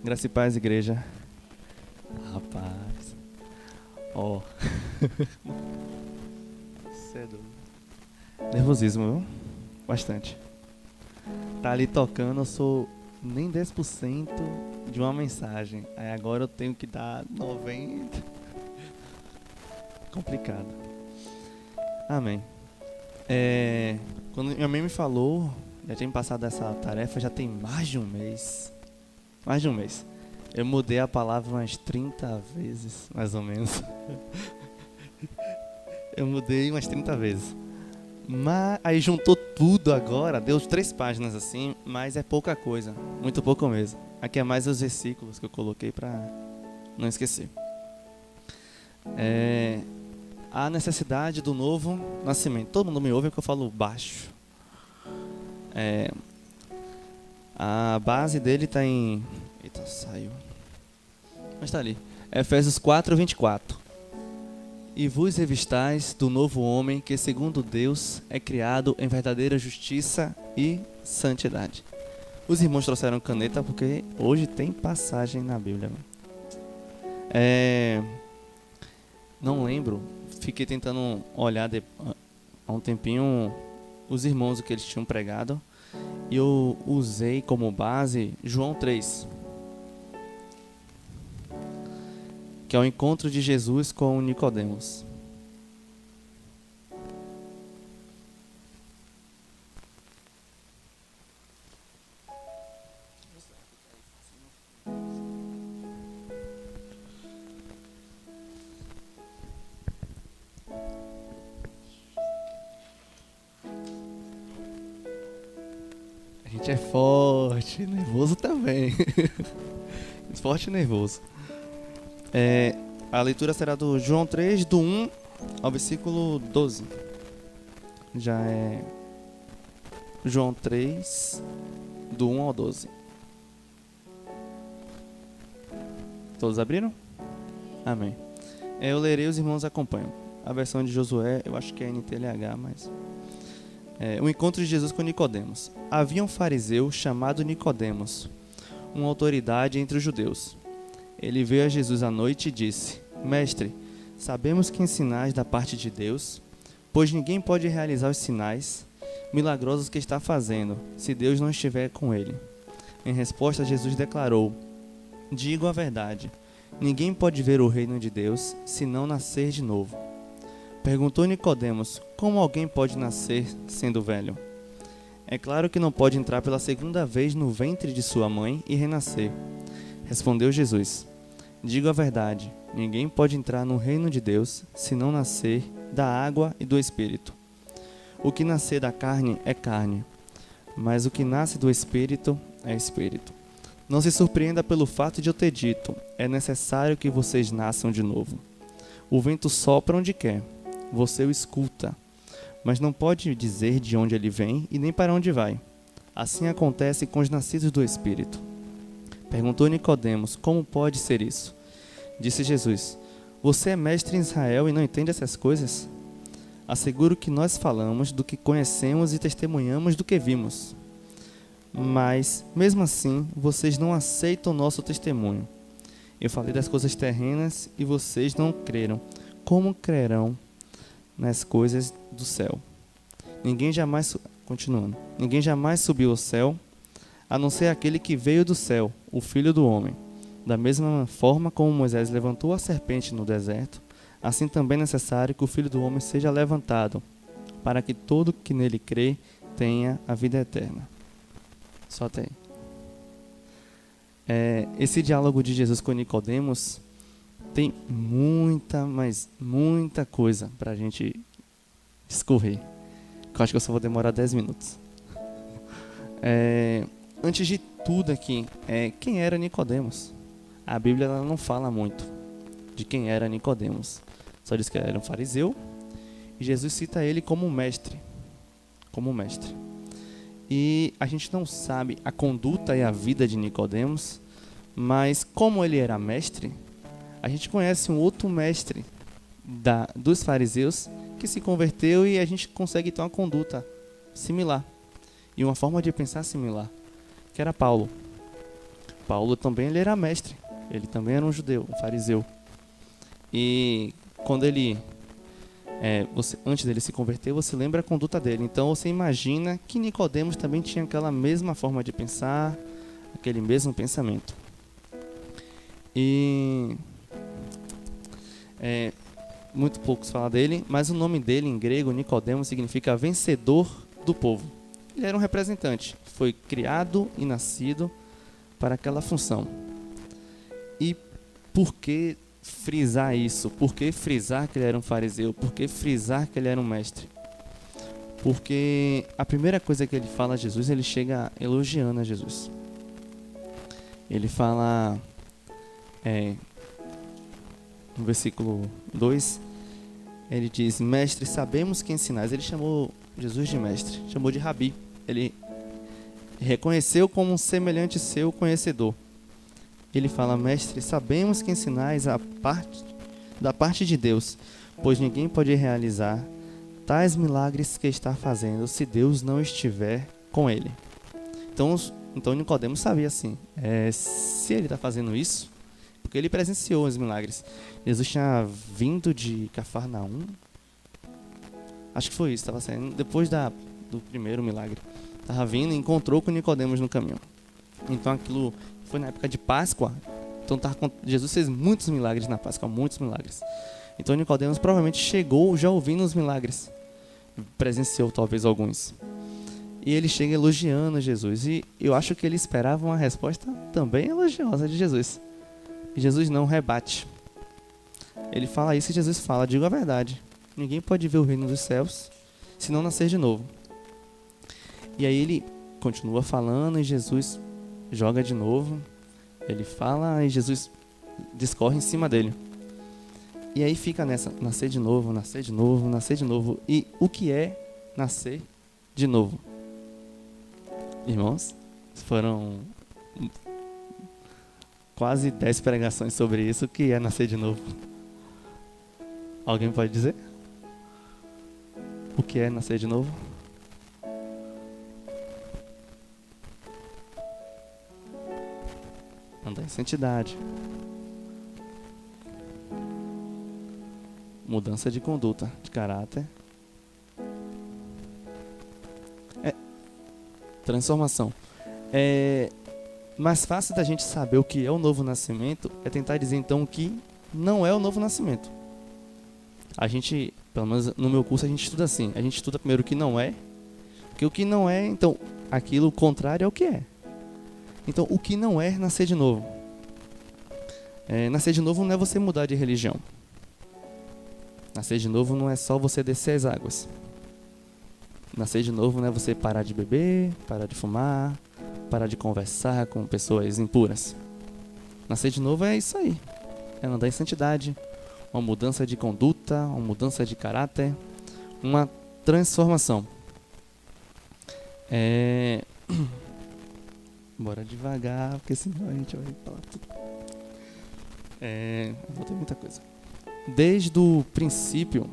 Graça e paz, igreja. Rapaz. Ó. Cedo. Nervosismo, viu? Bastante. Tá ali tocando, eu sou nem 10% de uma mensagem. Aí agora eu tenho que dar 90%. Complicado. Amém. Quando minha mãe me falou, já tinha passado essa tarefa, já tem mais de um mês. Mais de um mês. Eu mudei a palavra umas 30 vezes, mais ou menos. Eu mudei umas 30 vezes. Mas aí juntou tudo agora, deu 3 páginas assim, mas é pouca coisa, muito pouco mesmo. Aqui é mais os versículos que eu coloquei para não esquecer. A necessidade do novo nascimento. Todo mundo me ouve porque eu falo baixo. A base dele está em... Eita, saiu. Mas está ali. Efésios 4:24. E vos revistais do novo homem que segundo Deus é criado em verdadeira justiça e santidade. Os irmãos trouxeram caneta porque hoje tem passagem na Bíblia. Não lembro. Fiquei tentando olhar há um tempinho os irmãos o que eles tinham pregado. E eu usei como base João 3. Que é o encontro de Jesus com Nicodemos. A gente é forte, nervoso também. Forte e nervoso. A leitura será do João 3, do 1 ao versículo 12. Já é João 3, do 1 ao 12. Todos abriram? Amém. Eu lerei, os irmãos acompanham. A versão de Josué, eu acho que é NTLH, mas... o encontro de Jesus com Nicodemos. Havia um fariseu chamado Nicodemos, uma autoridade entre os judeus. Ele veio a Jesus à noite e disse: Mestre, sabemos que ensinais da parte de Deus, pois ninguém pode realizar os sinais milagrosos que está fazendo, se Deus não estiver com ele. Em resposta, Jesus declarou: Digo a verdade, ninguém pode ver o reino de Deus se não nascer de novo. Perguntou Nicodemos: Como alguém pode nascer sendo velho? É claro que não pode entrar pela segunda vez no ventre de sua mãe e renascer. Respondeu Jesus: Digo a verdade, ninguém pode entrar no reino de Deus se não nascer da água e do Espírito. O que nascer da carne é carne, mas o que nasce do Espírito é Espírito. Não se surpreenda pelo fato de eu ter dito: é necessário que vocês nasçam de novo. O vento sopra onde quer, você o escuta, mas não pode dizer de onde ele vem e nem para onde vai. Assim acontece com os nascidos do Espírito. Perguntou Nicodemos: Como pode ser isso? Disse Jesus: Você é mestre em Israel e não entende essas coisas? Asseguro que nós falamos do que conhecemos e testemunhamos do que vimos. Mas, mesmo assim, vocês não aceitam o nosso testemunho. Eu falei das coisas terrenas e vocês não creram. Como crerão nas coisas do céu? Ninguém jamais subiu ao céu, a não ser aquele que veio do céu, o Filho do Homem. Da mesma forma como Moisés levantou a serpente no deserto, assim também é necessário que o Filho do Homem seja levantado, para que todo que nele crê tenha a vida eterna. Só tem. Esse diálogo de Jesus com Nicodemos tem muita coisa para a gente discorrer. Eu acho que eu só vou demorar 10 minutos. Antes de tudo aqui, quem era Nicodemos? A Bíblia ela não fala muito de quem era Nicodemos. Só diz que ele era um fariseu e Jesus cita ele como mestre. Como mestre. E a gente não sabe a conduta e a vida de Nicodemos, mas como ele era mestre, a gente conhece um outro mestre dos fariseus que se converteu e a gente consegue ter uma conduta similar e uma forma de pensar similar, que era Paulo. Paulo também ele era mestre. Ele também era um judeu, um fariseu. E quando ele, antes dele se converter, você lembra a conduta dele. Então você imagina que Nicodemos também tinha aquela mesma forma de pensar, aquele mesmo pensamento. E muito pouco se fala dele, mas o nome dele em grego, Nicodemos, significa vencedor do povo. Ele era um representante, foi criado e nascido para aquela função. E por que frisar isso? Por que frisar que ele era um fariseu? Por que frisar que ele era um mestre? Porque a primeira coisa que ele fala a Jesus, ele chega elogiando a Jesus. Ele fala, no versículo 2, ele diz: mestre, sabemos que ensinais. Ele chamou Jesus de mestre, chamou de rabi. Ele reconheceu como um semelhante seu conhecedor. Ele fala: mestre, sabemos que ensinais da parte de Deus, pois ninguém pode realizar tais milagres que está fazendo se Deus não estiver com ele. Então Nicodemos sabia assim, se ele está fazendo isso, porque ele presenciou os milagres. Jesus tinha vindo de Cafarnaum, acho que foi isso, estava saindo depois do primeiro milagre. Estava vindo e encontrou com Nicodemos no caminho. Então aquilo foi na época de Páscoa. Então Jesus fez muitos milagres na Páscoa, muitos milagres. Então Nicodemos provavelmente chegou já ouvindo os milagres, presenciou talvez alguns. E ele chega elogiando Jesus. E eu acho que ele esperava uma resposta também elogiosa de Jesus. E Jesus não rebate. Ele fala isso e Jesus fala: digo a verdade, ninguém pode ver o reino dos céus se não nascer de novo. E aí ele continua falando e Jesus joga de novo. Ele fala e Jesus discorre em cima dele. E aí fica nessa, nascer de novo, nascer de novo, nascer de novo. E o que é nascer de novo? Irmãos, foram quase 10 pregações sobre isso. O que é nascer de novo? Alguém pode dizer? O que é nascer de novo? Andar em santidade. Mudança de conduta, de caráter. Transformação. Mais fácil da gente saber o que é o novo nascimento é tentar dizer então o que não é o novo nascimento. A gente, pelo menos no meu curso, a gente estuda assim. A gente estuda primeiro o que não é, porque o que não é, então, aquilo contrário é o que é. Então, o que não é nascer de novo? Nascer de novo não é você mudar de religião. Nascer de novo não é só você descer as águas. Nascer de novo não é você parar de beber, parar de fumar, parar de conversar com pessoas impuras. Nascer de novo é isso aí. É andar em santidade, uma mudança de conduta, uma mudança de caráter, uma transformação. Bora devagar, porque senão a gente vai falar tudo. Vou ter muita coisa. Desde o princípio,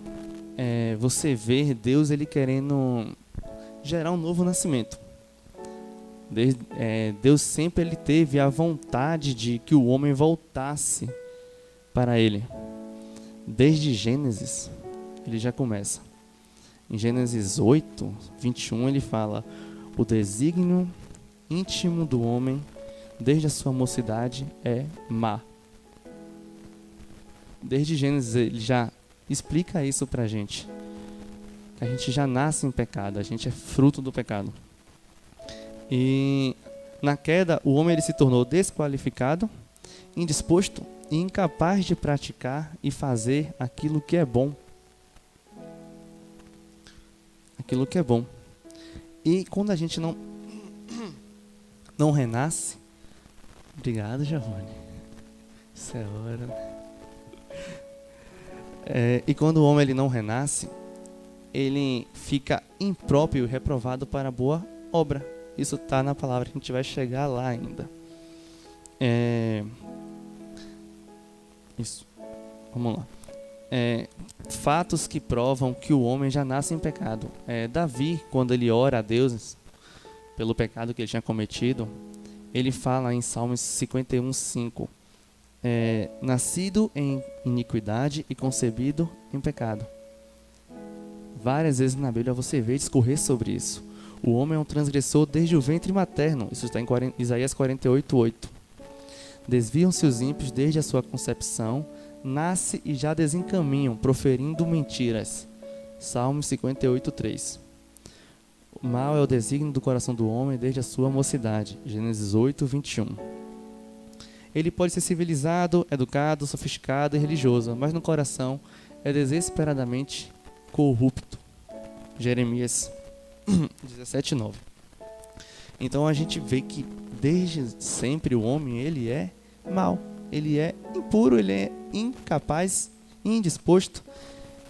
você vê Deus ele querendo gerar um novo nascimento. Deus sempre ele teve a vontade de que o homem voltasse para ele. Desde Gênesis, ele já começa. Em Gênesis 8, 21, ele fala: o desígnio íntimo do homem, desde a sua mocidade, é má. Desde Gênesis, ele já explica isso pra gente. Que a gente já nasce em pecado, a gente é fruto do pecado. E na queda, o homem ele se tornou desqualificado, indisposto e incapaz de praticar e fazer aquilo que é bom. Aquilo que é bom. E quando a gente não renasce... Obrigado, Giovanni. Isso é hora. E quando o homem ele não renasce, ele fica impróprio e reprovado para a boa obra. Isso está na palavra, a gente vai chegar lá ainda. Isso. Vamos lá. Fatos que provam que o homem já nasce em pecado. Davi, quando ele ora a Deus pelo pecado que ele tinha cometido, Ele fala em Salmos 51:5, nascido em iniquidade e concebido em pecado. Várias vezes na Bíblia você vê discorrer sobre isso. O homem é um transgressor desde o ventre materno. Isso está em Isaías 48:8. Desviam-se os ímpios desde a sua concepção, nasce e já desencaminham, proferindo mentiras. Salmos 58:3. O mal é o desígnio do coração do homem desde a sua mocidade. Gênesis 8:21. Ele pode ser civilizado, educado, sofisticado e religioso, mas no coração é desesperadamente corrupto. Jeremias 17:9. Então a gente vê que desde sempre o homem ele é mau, ele é impuro, ele é incapaz, indisposto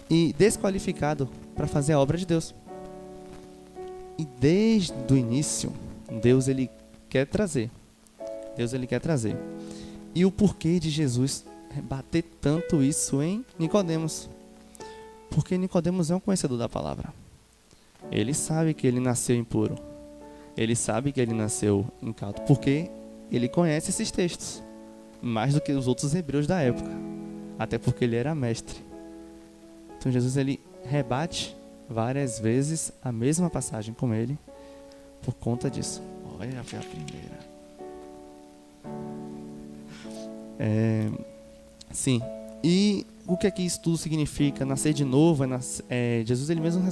e desqualificado para fazer a obra de Deus. E desde o início, Deus ele quer trazer. E o porquê de Jesus bater tanto isso em Nicodemos? Porque Nicodemos é um conhecedor da palavra. Ele sabe que ele nasceu impuro. Ele sabe que ele nasceu incauto, porque ele conhece esses textos mais do que os outros hebreus da época, até porque ele era mestre. Então Jesus ele rebate várias vezes a mesma passagem com ele por conta disso. Olha, foi a primeira. Sim. E o que é que isso tudo significa? Nascer de novo, Jesus ele mesmo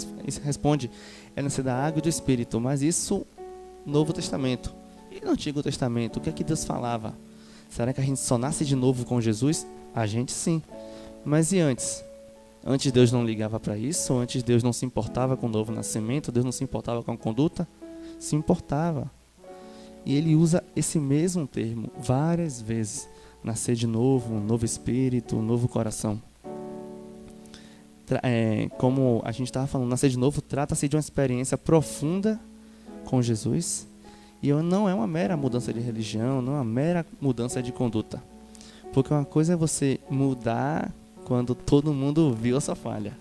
responde, é nascer da água e do Espírito. Mas isso, Novo Testamento. E no Antigo Testamento, o que é que Deus falava? Será que a gente só nasce de novo com Jesus? A gente sim. Mas e antes? Antes Deus não ligava para isso? Antes Deus não se importava com o novo nascimento? Deus não se importava com a conduta? Se importava. E ele usa esse mesmo termo várias vezes. Nascer de novo, um novo espírito, um novo coração. Como a gente estava falando, nascer de novo trata-se de uma experiência profunda com Jesus. E não é uma mera mudança de religião, não é uma mera mudança de conduta. Porque uma coisa é você mudar quando todo mundo viu a sua falha.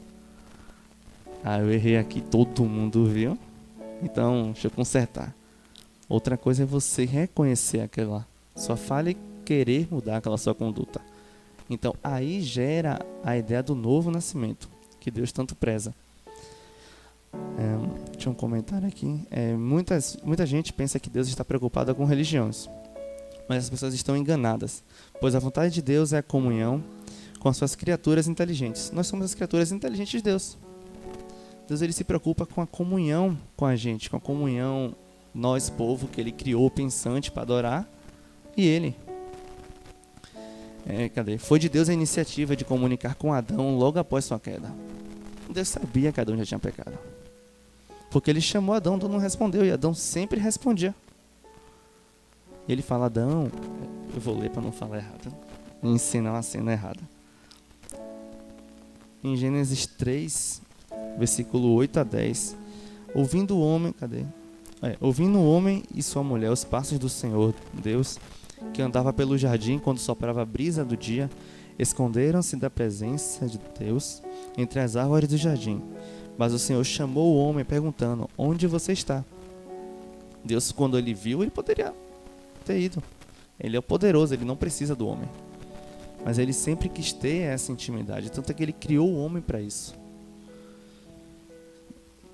Eu errei aqui, todo mundo viu. Então, deixa eu consertar. Outra coisa é você reconhecer aquela sua falha e querer mudar aquela sua conduta. Então, aí gera a ideia do novo nascimento, que Deus tanto preza. Deixa eu comentar aqui. Muita gente pensa que Deus está preocupado com religiões, mas as pessoas estão enganadas, pois a vontade de Deus é a comunhão com as suas criaturas inteligentes. Nós somos as criaturas inteligentes de Deus. Deus ele se preocupa com a comunhão com a gente, com a comunhão, nós, povo, que ele criou pensante para adorar, e ele. Foi de Deus a iniciativa de comunicar com Adão logo após sua queda. Deus sabia que Adão já tinha pecado. Porque ele chamou Adão, Adão não respondeu, e Adão sempre respondia. Ele fala, Adão, eu vou ler para não falar errado, ensinar uma cena errada. Em Gênesis 3, versículo 8-10, ouvindo o homem e sua mulher os passos do Senhor Deus, que andava pelo jardim quando soprava a brisa do dia, esconderam-se da presença de Deus entre as árvores do jardim. Mas o Senhor chamou o homem perguntando, onde você está? Deus, quando ele viu, ele poderia ter ido. Ele é o poderoso, ele não precisa do homem. Mas ele sempre quis ter essa intimidade, tanto é que ele criou o homem para isso.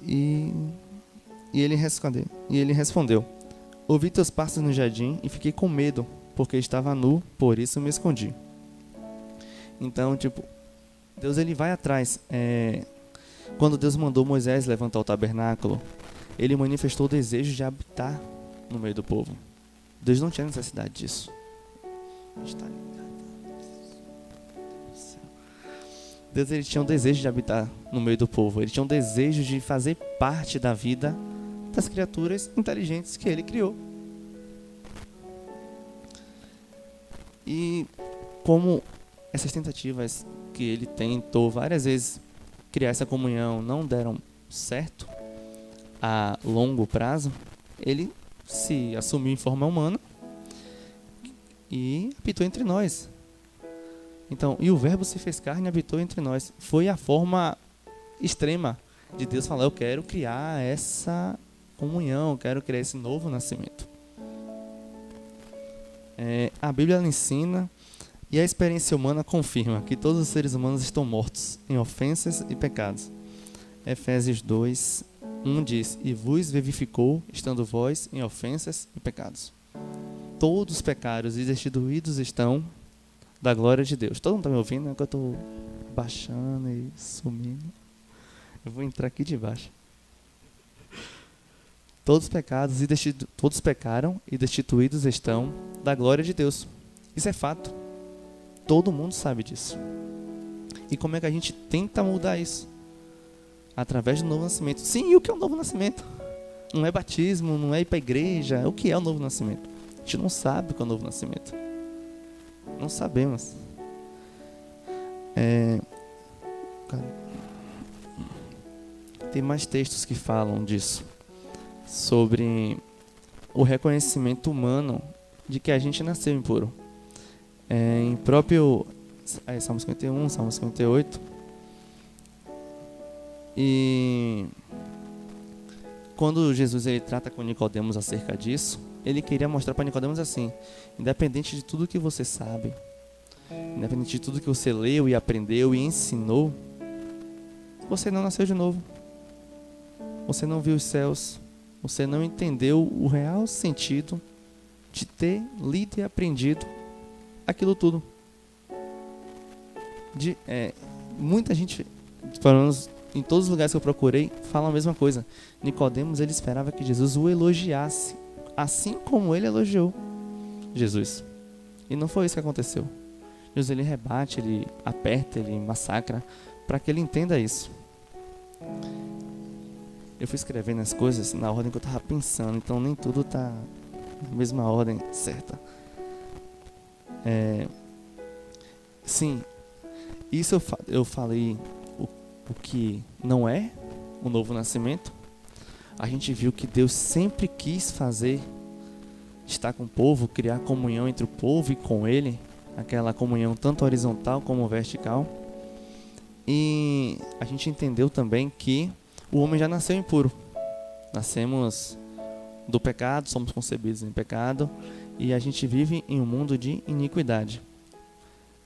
E ele respondeu, ouvi teus passos no jardim e fiquei com medo, porque estava nu, por isso me escondi. Então, Deus ele vai atrás. Quando Deus mandou Moisés levantar o tabernáculo, ele manifestou o desejo de habitar no meio do povo. Deus não tinha necessidade disso. Deus ele tinha um desejo de habitar no meio do povo. Ele tinha um desejo de fazer parte da vida das criaturas inteligentes que ele criou. E como essas tentativas que ele tentou várias vezes criar essa comunhão não deram certo a longo prazo, ele se assumiu em forma humana e habitou entre nós. Então, e o verbo se fez carne e habitou entre nós. Foi a forma extrema de Deus falar, eu quero criar essa comunhão, eu quero criar esse novo nascimento. A Bíblia ela ensina e a experiência humana confirma que todos os seres humanos estão mortos em ofensas e pecados. Efésios 2, 1 diz: E vos vivificou, estando vós em ofensas e pecados. Todos pecados e destituídos estão da glória de Deus. Todo mundo está me ouvindo? É que eu estou baixando e sumindo. Eu vou entrar aqui de baixo. Todos pecaram e destituídos estão da glória de Deus. Isso é fato. Todo mundo sabe disso. E como é que a gente tenta mudar isso? Através do novo nascimento. Sim, e o que é o novo nascimento? Não é batismo, não é ir para a igreja. O que é o novo nascimento? A gente não sabe o que é o novo nascimento. Não sabemos. Tem mais textos que falam disso. Sobre o reconhecimento humano de que a gente nasceu impuro. Em próprio Salmo 51, Salmo 58. E quando Jesus ele trata com Nicodemos acerca disso, ele queria mostrar para Nicodemos assim: independente de tudo que você sabe, independente de tudo que você leu e aprendeu e ensinou, você não nasceu de novo. Você não viu os céus. Você não entendeu o real sentido de ter lido e aprendido aquilo tudo. Muita gente, pelo menos em todos os lugares que eu procurei, fala a mesma coisa. Nicodemos, ele esperava que Jesus o elogiasse, assim como ele elogiou Jesus. E não foi isso que aconteceu. Jesus, ele rebate, ele aperta, ele massacra, para que ele entenda isso. Eu fui escrevendo as coisas na ordem que eu estava pensando, então nem tudo está na mesma ordem certa. Sim, isso eu falei o que não é o novo nascimento. A gente viu que Deus sempre quis fazer, estar com o povo, criar comunhão entre o povo e com Ele, aquela comunhão tanto horizontal como vertical. E a gente entendeu também que o homem já nasceu impuro. Nascemos do pecado, somos concebidos em pecado e a gente vive em um mundo de iniquidade.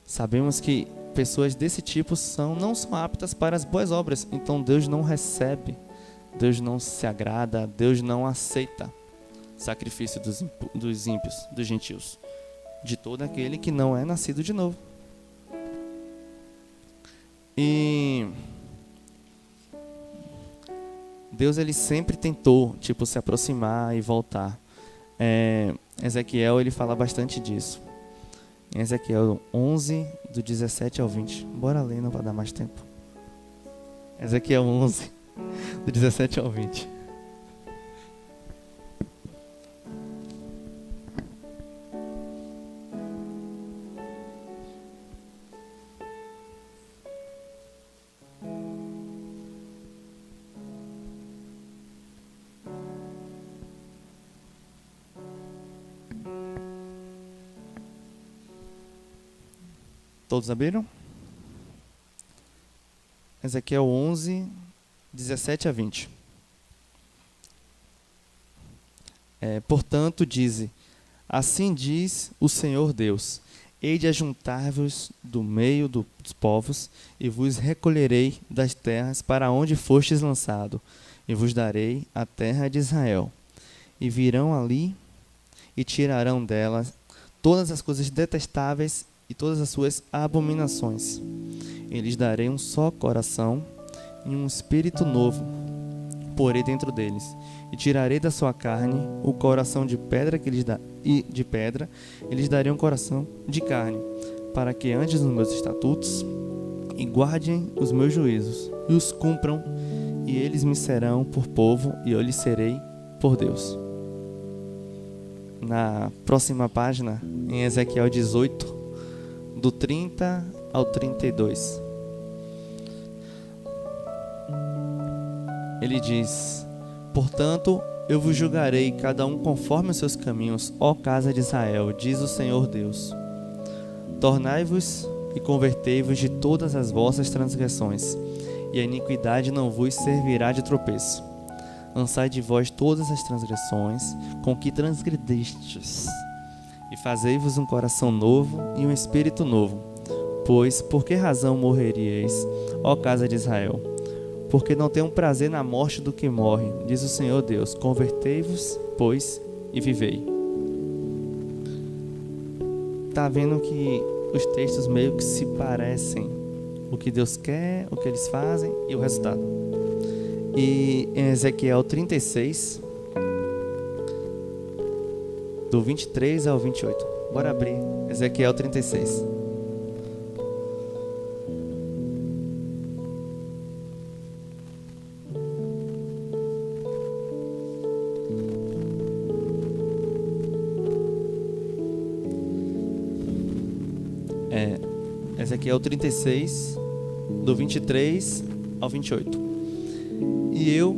Sabemos que pessoas desse tipo não são aptas para as boas obras, então Deus não recebe, Deus não se agrada, Deus não aceita sacrifício dos ímpios, dos gentios, de todo aquele que não é nascido de novo. E Deus ele sempre tentou se aproximar e voltar. Ezequiel ele fala bastante disso. Em Ezequiel 11, do 17 ao 20. Bora ler, não vai dar mais tempo. Ezequiel 11, do 17 ao 20. Todos abriram? Ezequiel 11, 17 a 20. Portanto, dize: assim diz o Senhor Deus: hei de ajuntar-vos do meio dos povos, e vos recolherei das terras para onde fostes lançado, e vos darei a terra de Israel. E virão ali, e tirarão dela todas as coisas detestáveis e todas as suas abominações. E lhes darei um só coração e um espírito novo porei dentro deles, e tirarei da sua carne o coração de pedra que lhes e lhes darei um coração de carne, para que andem nos meus estatutos e guardem os meus juízos e os cumpram, e eles me serão por povo e eu lhes serei por Deus. Na próxima página, em Ezequiel 18, do 30 ao 32. Ele diz: portanto, eu vos julgarei cada um conforme os seus caminhos, ó casa de Israel, diz o Senhor Deus. Tornai-vos e convertei-vos de todas as vossas transgressões, e a iniquidade não vos servirá de tropeço. Lançai de vós todas as transgressões com que transgredestes, e fazei-vos um coração novo e um espírito novo. Pois, por que razão morreríeis, ó casa de Israel? Porque não tenho prazer na morte do que morre, diz o Senhor Deus. Convertei-vos, pois, e vivei. Tá vendo que os textos meio que se parecem. O que Deus quer, o que eles fazem e o resultado. E em Ezequiel 36, do 23 ao 28. Bora abrir Ezequiel 36. Ezequiel 36, do 23 ao 28. E eu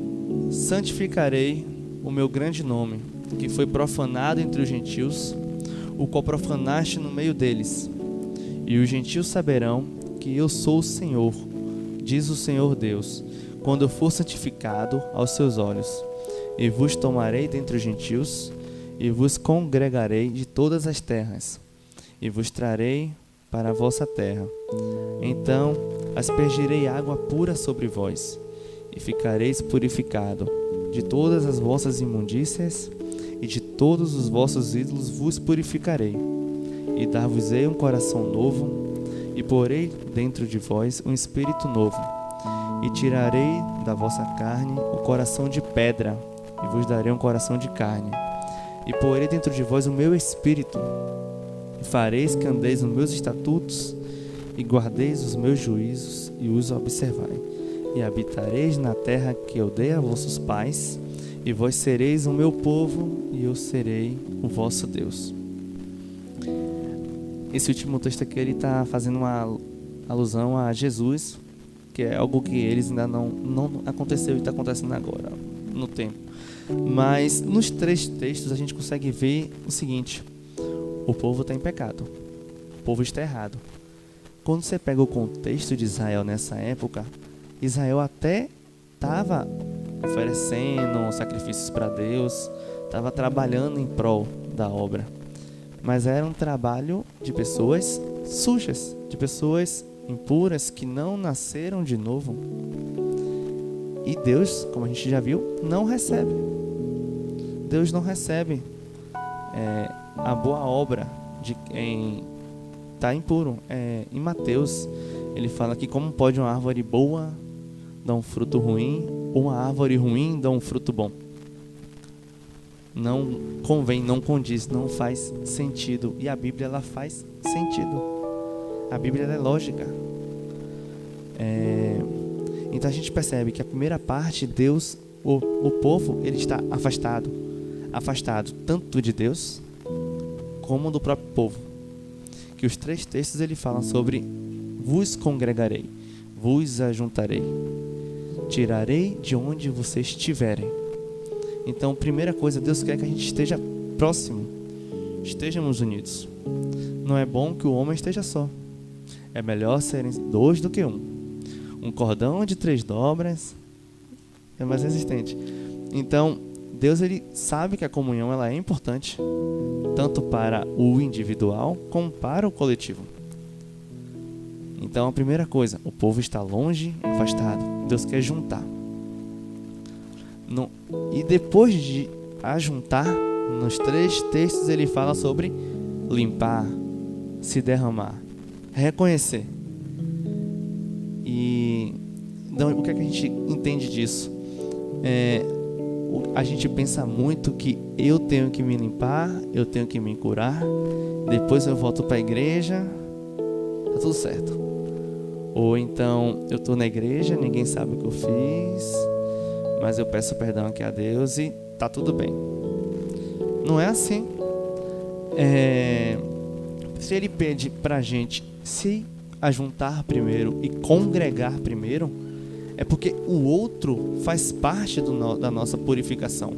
santificarei o meu grande nome, que foi profanado entre os gentios, o qual profanaste no meio deles. E os gentios saberão que eu sou o Senhor, diz o Senhor Deus, quando eu for santificado aos seus olhos. E vos tomarei dentre os gentios, e vos congregarei de todas as terras, e vos trarei para a vossa terra. Então aspergirei água pura sobre vós, e ficareis purificado. De todas as vossas imundícias e de todos os vossos ídolos vos purificarei, e dar-vos-ei um coração novo, e porei dentro de vós um espírito novo, e tirarei da vossa carne o coração de pedra, e vos darei um coração de carne, e porei dentro de vós o meu espírito, e fareis que andeis nos meus estatutos, e guardeis os meus juízos, e os observai. E habitareis na terra que eu dei a vossos pais, e vós sereis o meu povo, e eu serei o vosso Deus. Esse último texto aqui, ele está fazendo uma alusão a Jesus, que é algo que eles ainda não aconteceu e está acontecendo agora, no tempo. Mas nos 3 textos a gente consegue ver o seguinte: o povo está em pecado, o povo está errado. Quando você pega o contexto de Israel nessa época, Israel até estava oferecendo sacrifícios para Deus, estava trabalhando em prol da obra, mas era um trabalho de pessoas sujas, de pessoas impuras que não nasceram de novo. E Deus, como a gente já viu, não recebe. Deus não recebe a boa obra de quem está impuro. Em Mateus, ele fala que como pode uma árvore boa dar um fruto ruim, ou uma árvore ruim dar um fruto bom? Não convém, não condiz, não faz sentido. E a Bíblia, ela faz sentido. A Bíblia, ela é lógica. Então a gente percebe que a primeira parte, Deus, o povo, ele está afastado tanto de Deus como do próprio povo. Que os 3 textos ele falam sobre: vos congregarei, vos ajuntarei, tirarei de onde vocês estiverem. Então, primeira coisa, Deus quer que a gente esteja próximo, estejamos unidos. Não é bom que o homem esteja só. É melhor serem 2 do que 1. Um cordão de 3 dobras é mais resistente. Então, Deus, ele sabe que a comunhão, ela é importante, tanto para o individual como para o coletivo. Então, a primeira coisa, o povo está longe, afastado. Deus quer juntar. E depois de ajuntar, nos 3 textos ele fala sobre limpar, se derramar, reconhecer. E então, o que é que a gente entende disso? A gente pensa muito que eu tenho que me limpar, eu tenho que me curar, depois eu volto para a igreja, tá tudo certo. Ou então eu estou na igreja, ninguém sabe o que eu fiz, mas eu peço perdão aqui a Deus e tá tudo bem. Não é assim. Se ele pede pra gente se ajuntar primeiro e congregar primeiro, é porque o outro faz parte da nossa purificação,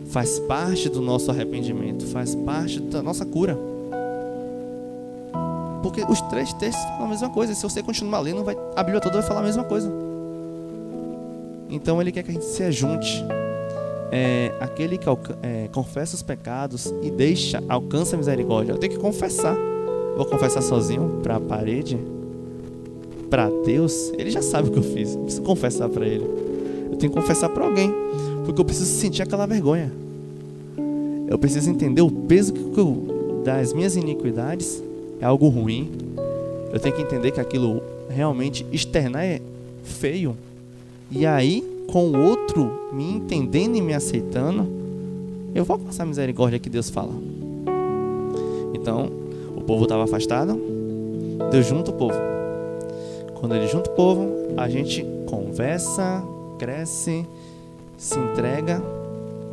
faz parte do nosso arrependimento, faz parte da nossa cura. Porque os 3 textos falam a mesma coisa. Se você continuar lendo, a Bíblia toda vai falar a mesma coisa. Então ele quer que a gente se ajunte. aquele que confessa os pecados e deixa, alcança a misericórdia. Eu tenho que confessar. Vou confessar sozinho para a parede? Para Deus? Ele já sabe o que eu fiz. Não preciso confessar para Ele. Eu tenho que confessar para alguém, porque eu preciso sentir aquela vergonha. Eu preciso entender o peso das minhas iniquidades é algo ruim. Eu tenho que entender que aquilo realmente externar é feio. E aí, com o outro me entendendo e me aceitando, eu vou alcançar a misericórdia que Deus fala. Então, o povo estava afastado, Deus junta o povo. Quando Ele junta o povo, a gente conversa, cresce, se entrega.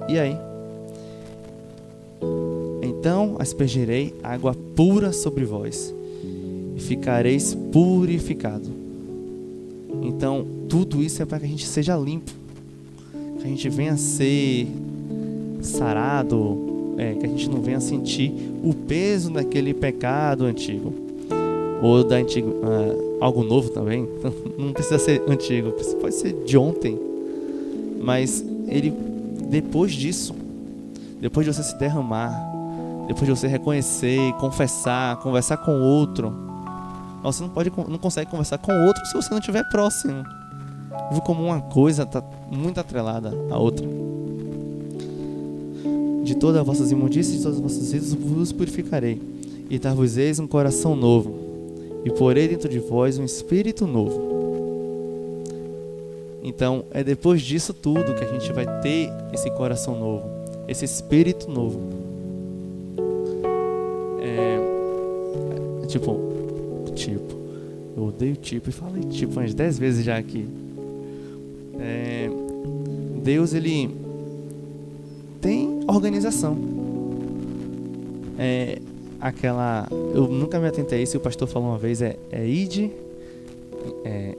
E aí? Então aspergirei água pura sobre vós, e ficareis purificado. Então, tudo isso é para que a gente seja limpo, que a gente venha a ser sarado, que a gente não venha a sentir o peso daquele pecado antigo, ou da antiga, algo novo também. Não precisa ser antigo, pode ser de ontem, mas ele, depois disso, depois de você se derramar, depois de você reconhecer, confessar, conversar com o outro, você não consegue conversar com o outro se você não estiver próximo. Viu como uma coisa está muito atrelada à outra. De todas as vossas imundícias e de todas as vossas vidas vos purificarei, e dar-vos-eis um coração novo, e porei dentro de vós um espírito novo. Então, é depois disso tudo que a gente vai ter esse coração novo, esse espírito novo. Eu odeio e falei umas 10 vezes já aqui. Deus, Ele tem organização. Eu nunca me atentei a isso, e o pastor falou uma vez, ide,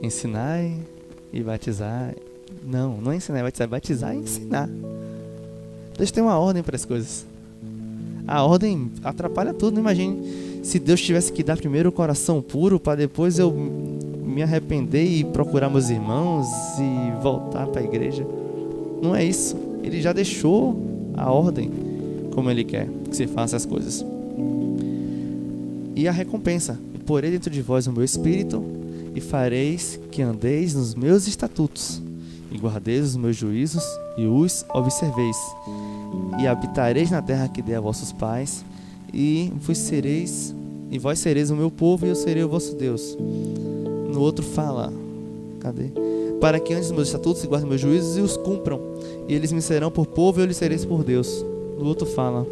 ensinai e batizar. Não é ensinar e batizar, é batizar e ensinar. Deus tem uma ordem para as coisas. A ordem atrapalha tudo. Imagine se Deus tivesse que dar primeiro o coração puro para depois eu me arrepender e procurar meus irmãos e voltar para a igreja. Não é isso. Ele já deixou a ordem como Ele quer que se faça as coisas. E a recompensa: porei dentro de vós o meu espírito, e fareis que andeis nos meus estatutos, e guardeis os meus juízos e os observeis. E habitareis na terra que dei a vossos pais, e vós sereis o meu povo, e eu serei o vosso Deus. No outro fala, para que antes dos meus estatutos se guardem meus juízos e os cumpram, e eles me serão por povo e eu lhes serei por Deus. No outro fala,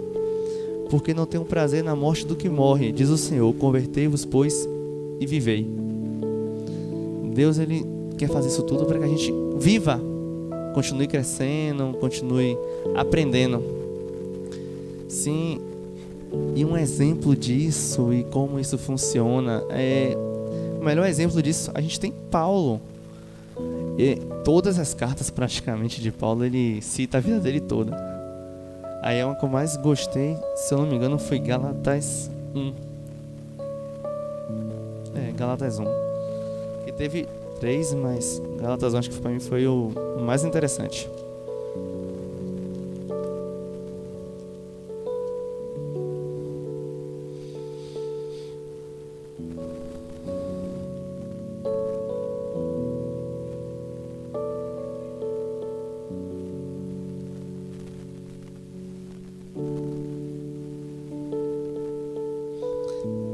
porque não tenho prazer na morte do que morre, diz o Senhor, convertei-vos, pois, e vivei. Deus, Ele quer fazer isso tudo para que a gente viva, continue crescendo, continue aprendendo. Sim, e um exemplo disso e como isso funciona, o melhor exemplo disso, a gente tem Paulo. E todas as cartas praticamente de Paulo, ele cita a vida dele toda. Aí uma que eu mais gostei, se eu não me engano, foi Gálatas 1. Gálatas 1. Que teve 3, mas Gálatas 1 acho que para mim foi o mais interessante.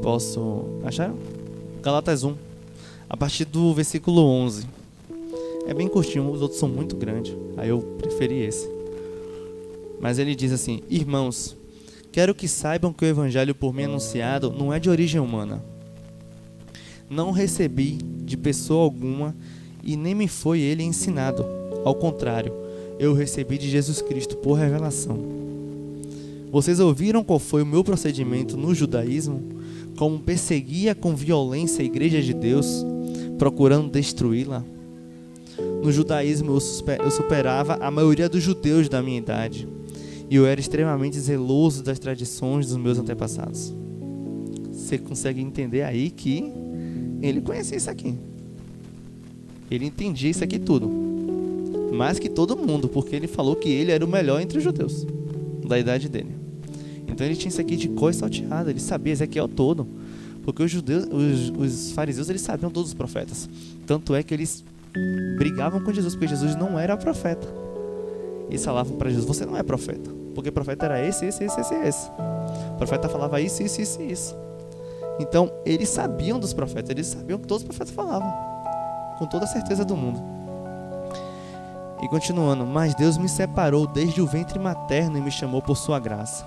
Posso achar? Gálatas 1, a partir do versículo 11. É bem curtinho, os outros são muito grandes, aí eu preferi esse. Mas ele diz assim: irmãos, quero que saibam que o evangelho por mim anunciado não é de origem humana. Não recebi de pessoa alguma e nem me foi ele ensinado. Ao contrário, eu recebi de Jesus Cristo por revelação. Vocês ouviram qual foi o meu procedimento no judaísmo? Como perseguia com violência a igreja de Deus, procurando destruí-la? No judaísmo eu superava a maioria dos judeus da minha idade, e eu era extremamente zeloso das tradições dos meus antepassados. Você consegue entender aí que ele conhecia isso aqui. Ele entendia isso aqui tudo. mais que todo mundo, porque ele falou que ele era o melhor entre os judeus da idade dele. Então ele tinha isso aqui de coisa salteada, ele sabia Ezequiel todo, porque os judeus, os fariseus, eles sabiam todos os profetas. Tanto é que eles brigavam com Jesus, porque Jesus não era profeta. Eles falavam para Jesus: você não é profeta, porque profeta era esse. O profeta falava isso. Então eles sabiam dos profetas, eles sabiam que todos os profetas falavam, com toda a certeza do mundo. E continuando: mas Deus me separou desde o ventre materno e me chamou por sua graça,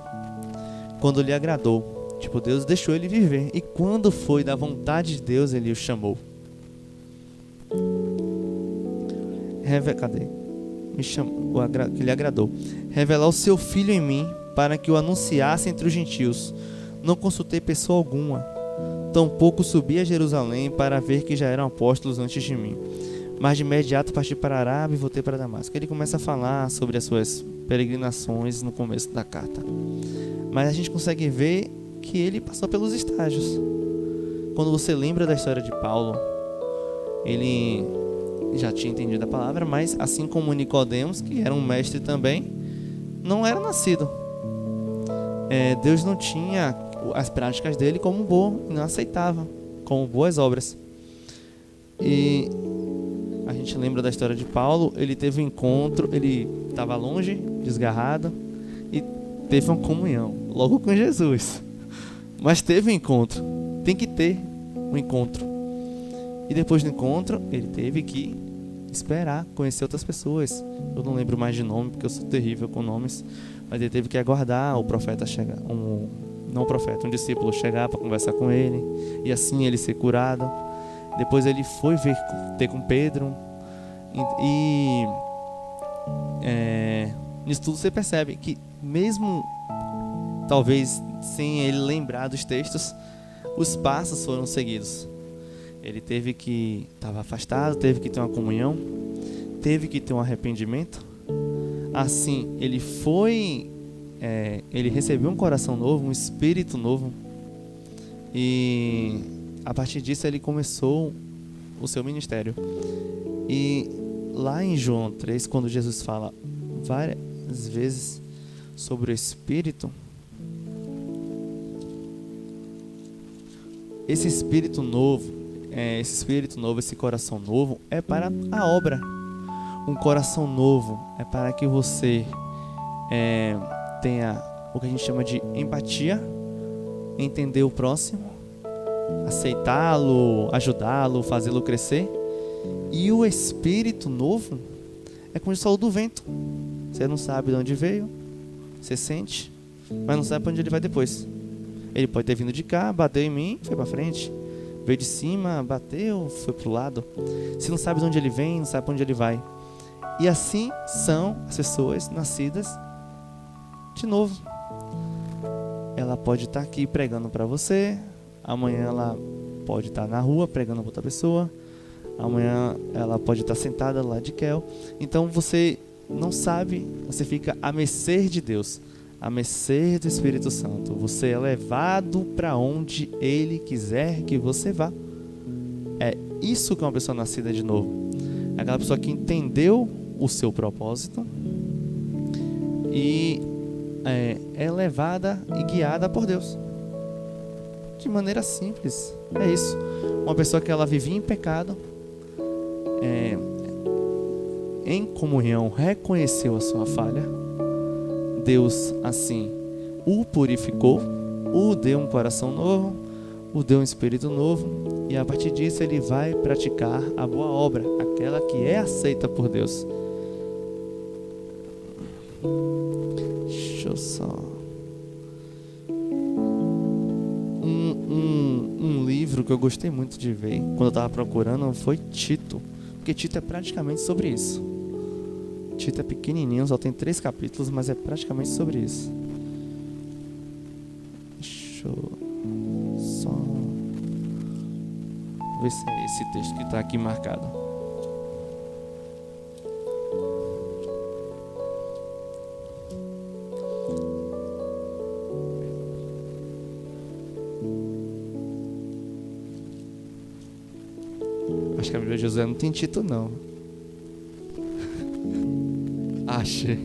quando lhe agradou. Tipo, Deus deixou ele viver, e quando foi da vontade de Deus, ele o chamou. Cadê? Me chamou, que lhe agradou. Revelar o seu filho em mim, para que o anunciasse entre os gentios. Não consultei pessoa alguma, tampouco subi a Jerusalém para ver que já eram apóstolos antes de mim. Mas de imediato parti para a Arábia e voltei para Damasco. Ele começa a falar sobre as suas peregrinações no começo da carta. Mas a gente consegue ver que ele passou pelos estágios. Quando você lembra da história de Paulo, ele já tinha entendido a palavra, mas assim como Nicodemos, que era um mestre também, não era nascido. Deus não tinha as práticas dele como bom, não aceitava como boas obras. E a gente lembra da história de Paulo. Ele teve um encontro, ele estava longe, desgarrado, e teve uma comunhão logo com Jesus. Mas teve um encontro, tem que ter um encontro. E depois do encontro, ele teve que esperar, conhecer outras pessoas. Eu não lembro mais de nome, porque eu sou terrível com nomes. Mas ele teve que aguardar o profeta chegar, um discípulo chegar para conversar com ele, e assim ele ser curado. Depois ele foi ter com Pedro, e nisso tudo você percebe que, mesmo talvez sem ele lembrar dos textos, os passos foram seguidos. Ele teve que, estava afastado, teve que ter uma comunhão, teve que ter um arrependimento. Assim, ele recebeu um coração novo, um espírito novo, e a partir disso ele começou o seu ministério. E lá em João 3, quando Jesus fala várias vezes sobre o Espírito, esse Espírito novo, esse coração novo é para a obra. Um coração novo é para que você tenha o que a gente chama de empatia, entender o próximo, aceitá-lo, ajudá-lo, fazê-lo crescer. E o Espírito novo é como o sol do vento. Você não sabe de onde veio, você sente, mas não sabe para onde ele vai depois. Ele pode ter vindo de cá, bateu em mim, foi para frente. Veio de cima, bateu, foi para o lado. Você não sabe de onde ele vem, não sabe para onde ele vai. E assim são as pessoas nascidas de novo. Ela pode estar aqui pregando para você, amanhã ela pode estar na rua pregando para outra pessoa, amanhã ela pode estar sentada lá de Kel. Então você não sabe, você fica à mercê de Deus, à mercê do Espírito Santo. Você é levado para onde Ele quiser que você vá. É isso que é uma pessoa nascida de novo. É aquela pessoa que entendeu o seu propósito e é levada e guiada por Deus de maneira simples. É isso. Uma pessoa que ela vivia em pecado, em comunhão, reconheceu a sua falha. Deus assim o purificou, o deu um coração novo, o deu um espírito novo, e a partir disso ele vai praticar a boa obra, aquela que é aceita por Deus. Deixa eu só... Um livro que eu gostei muito de ver quando eu estava procurando foi Tito, porque Tito é praticamente sobre isso. Tito é pequenininho, só tem 3 capítulos, mas é praticamente sobre isso. Deixa eu só ver se é esse texto que está aqui marcado. Acho que a Bíblia de Josué não tem Tito, não. Achei.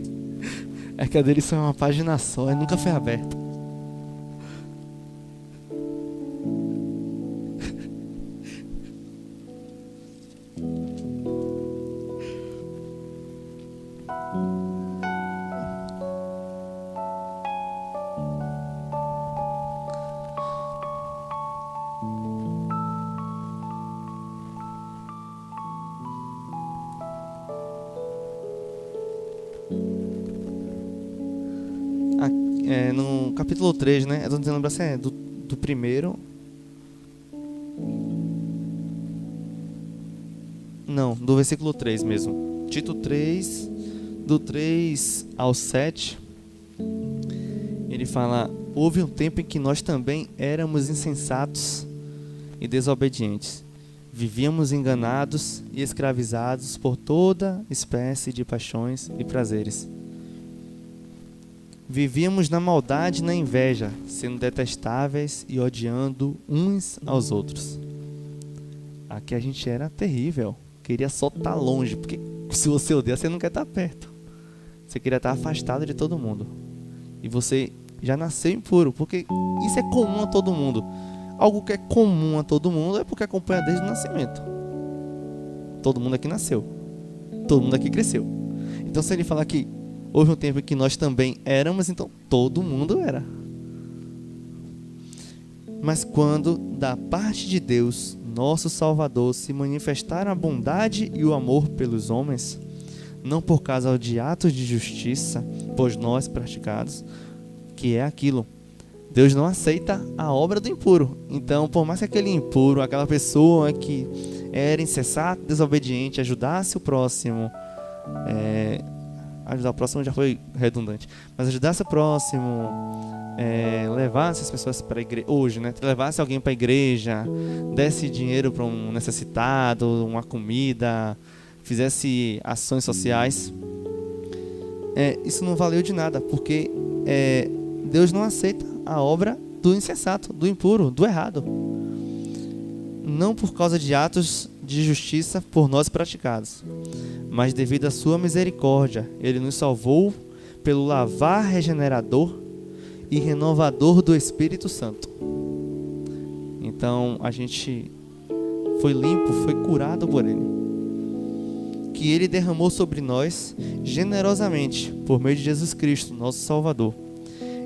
É que a dele só é uma página só, nunca foi aberta. No capítulo 3, né? Eu tô tentando lembrar se é do primeiro. Não, do versículo 3 mesmo. Tito 3, do 3 ao 7. Ele fala: houve um tempo em que nós também éramos insensatos e desobedientes. Vivíamos enganados e escravizados por toda espécie de paixões e prazeres. Vivíamos na maldade e na inveja, sendo detestáveis e odiando uns aos outros. Aqui a gente era terrível. Queria só estar longe, porque se você odeia, você não quer estar perto. Você queria estar afastado de todo mundo. E você já nasceu impuro, porque isso é comum a todo mundo. Algo que é comum a todo mundo é porque acompanha desde o nascimento. Todo mundo aqui nasceu. Todo mundo aqui cresceu. Então se ele falar que houve um tempo em que nós também éramos, então todo mundo era. Mas quando, da parte de Deus, nosso Salvador, se manifestaram a bondade e o amor pelos homens, não por causa de atos de justiça, pois nós praticados, que é aquilo. Deus não aceita a obra do impuro. Então, por mais que aquele impuro, aquela pessoa que era insensata, desobediente, ajudasse o próximo, ajudar o próximo já foi redundante, mas ajudasse o próximo, levasse as pessoas para a igreja, hoje, né? Levasse alguém para a igreja, desse dinheiro para um necessitado, uma comida, fizesse ações sociais, isso não valeu de nada, porque Deus não aceita a obra do insensato, do impuro, do errado. Não por causa de atos de justiça por nós praticados, mas devido à sua misericórdia, Ele nos salvou pelo lavar regenerador e renovador do Espírito Santo. Então a gente foi limpo, foi curado por Ele, que Ele derramou sobre nós generosamente por meio de Jesus Cristo, nosso Salvador.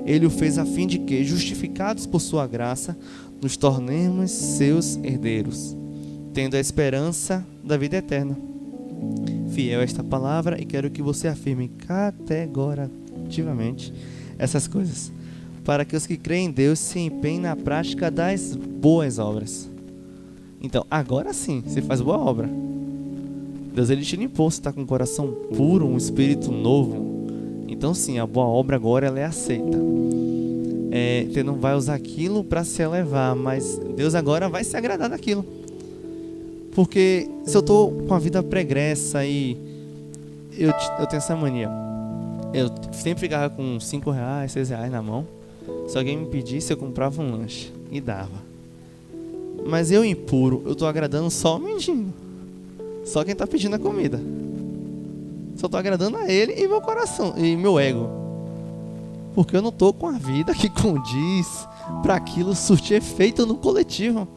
Ele o fez a fim de que, justificados por sua graça, nos tornemos seus herdeiros, tendo a esperança da vida eterna. Fiel a esta palavra, e quero que você afirme categoricamente essas coisas, para que os que creem em Deus se empenhem na prática das boas obras. Então, agora sim, você faz boa obra. Deus, Ele te limpou, você está com um coração puro, um espírito novo. Então sim, a boa obra agora ela é aceita. Você não vai usar aquilo para se elevar, mas Deus agora vai se agradar daquilo. Porque se eu estou com a vida pregressa e eu tenho essa mania, eu sempre ficava com R$5, R$6 na mão. Se alguém me pedisse, eu comprava um lanche e dava. Mas eu impuro, eu estou agradando só o mendigo, só quem está pedindo a comida. Só estou agradando a ele e meu coração e meu ego, porque eu não estou com a vida que condiz para aquilo surtir efeito no coletivo.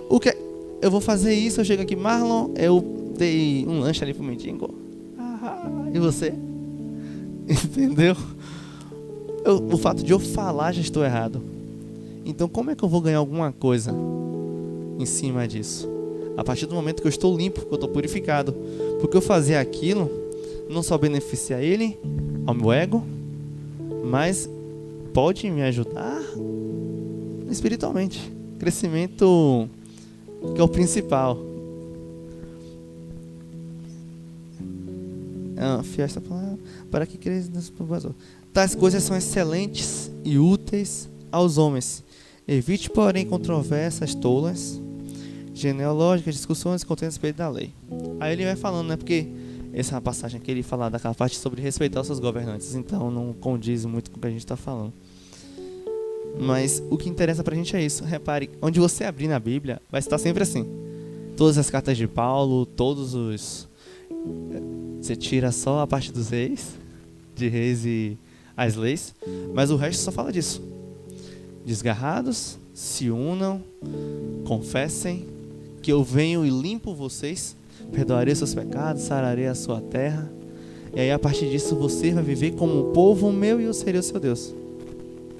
O que eu vou fazer isso? Eu chego aqui, Marlon, eu dei um lanche ali pro mendigo. E você? Entendeu? O fato de eu falar já estou errado. Então como é que eu vou ganhar alguma coisa em cima disso? A partir do momento que eu estou limpo, que eu estou purificado. Porque eu fazer aquilo não só beneficia ele, ao meu ego, mas pode me ajudar espiritualmente. Crescimento que é o principal. Fiel esta palavra, para que cresça nas boas obras. Tais coisas são excelentes e úteis aos homens. Evite, porém, controvérsias tolas, genealógicas, discussões contendo a respeito da lei. Aí ele vai falando, né? Porque essa é uma passagem que ele fala daquela parte sobre respeitar os seus governantes, então não condiz muito com o que a gente está falando. Mas o que interessa pra gente é isso. Repare, onde você abrir na Bíblia, vai estar sempre assim. Todas as cartas de Paulo, todos os Você tira só a parte dos reis, de reis e as leis, mas o resto só fala disso. Desgarrados, se unam, confessem que eu venho e limpo vocês, perdoarei seus pecados, sararei a sua terra. E aí a partir disso você vai viver como um povo meu e eu serei o seu Deus.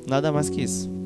Nada mais que isso.